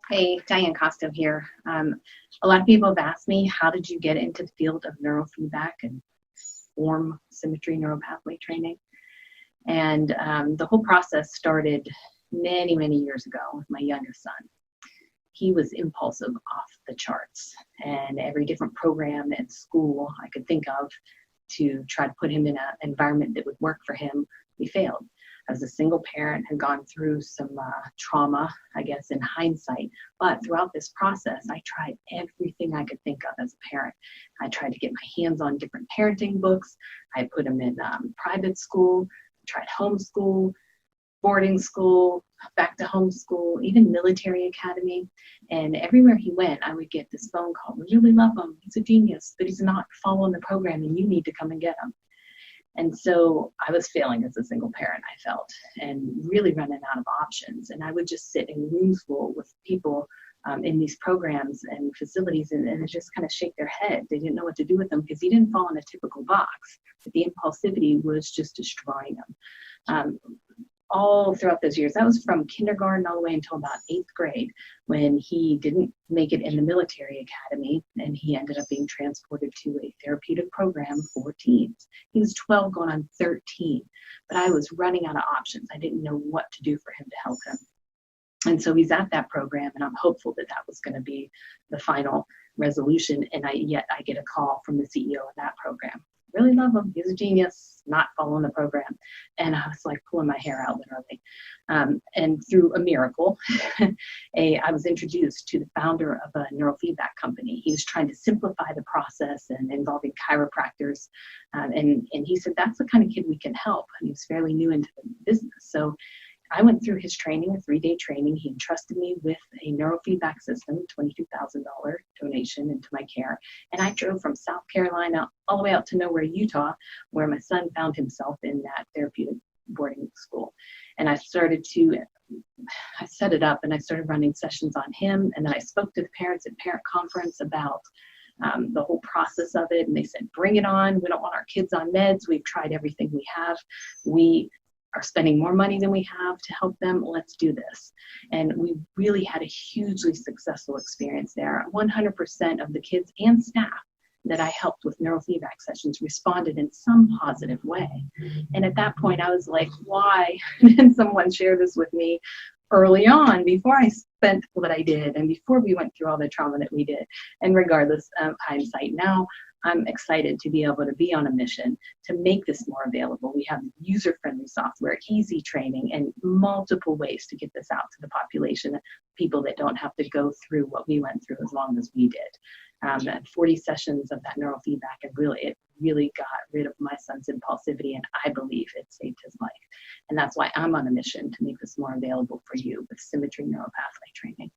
Hey, Dianne Kosto here. A lot of people have asked me, how did you get into the field of neurofeedback and form SYMMETRY Neuro-Pathway Training? And the whole process started many, many years ago with my youngest son. He was impulsive off the charts, and every different program at school I could think of to try to put him in an environment that would work for him, we failed. As a single parent, had gone through some trauma, I guess, in hindsight. But throughout this process, I tried everything I could think of as a parent. I tried to get my hands on different parenting books. I put him in private school, tried homeschool, boarding school, back to homeschool, even military academy. And everywhere he went, I would get this phone call. We really love him. He's a genius, but he's not following the program, and you need to come and get him. And so I was failing as a single parent, I felt, and really running out of options. And I would just sit in rooms full with people in these programs and facilities and just kind of shake their head. They didn't know what to do with them because he didn't fall in a typical box. But the impulsivity was just destroying them. All throughout those years, that was from kindergarten all the way until about 8th grade, when he didn't make it in the military academy and he ended up being transported to a therapeutic program for teens. He was 12 going on 13, but I was running out of options. I didn't know what to do for him to help him. And so he's at that program, and I'm hopeful that that was going to be the final resolution. And yet I get a call from the CEO of that program. Really love him. He's a genius, not following the program. And I was like pulling my hair out, literally. And through a miracle, I was introduced to the founder of a neurofeedback company. He was trying to simplify the process and involving chiropractors. And he said, that's the kind of kid we can help. And he was fairly new into the business. So I went through his training, a 3-day training. He entrusted me with a neurofeedback system, $22,000 donation into my care. And I drove from South Carolina all the way out to nowhere, Utah, where my son found himself in that therapeutic boarding school. And I set it up and I started running sessions on him. And then I spoke to the parents at parent conference about the whole process of it. And they said, bring it on. We don't want our kids on meds. We've tried everything we have. We are spending more money than we have to help them. Let's do this. And we really had a hugely successful experience there. 100% of the kids and staff that I helped with neurofeedback sessions responded in some positive way. And at that point, I was like, why didn't someone share this with me early on, before I spent what I did and before we went through all the trauma that we did? And regardless of hindsight now, I'm excited to be able to be on a mission to make this more available. We have user-friendly software, easy training, and multiple ways to get this out to the population, people that don't have to go through what we went through as long as we did. And 40 sessions of that neurofeedback, and it really got rid of my son's impulsivity, and I believe it saved his life. And that's why I'm on a mission to make this more available for you with SYMMETRY Neuro-Pathway Training.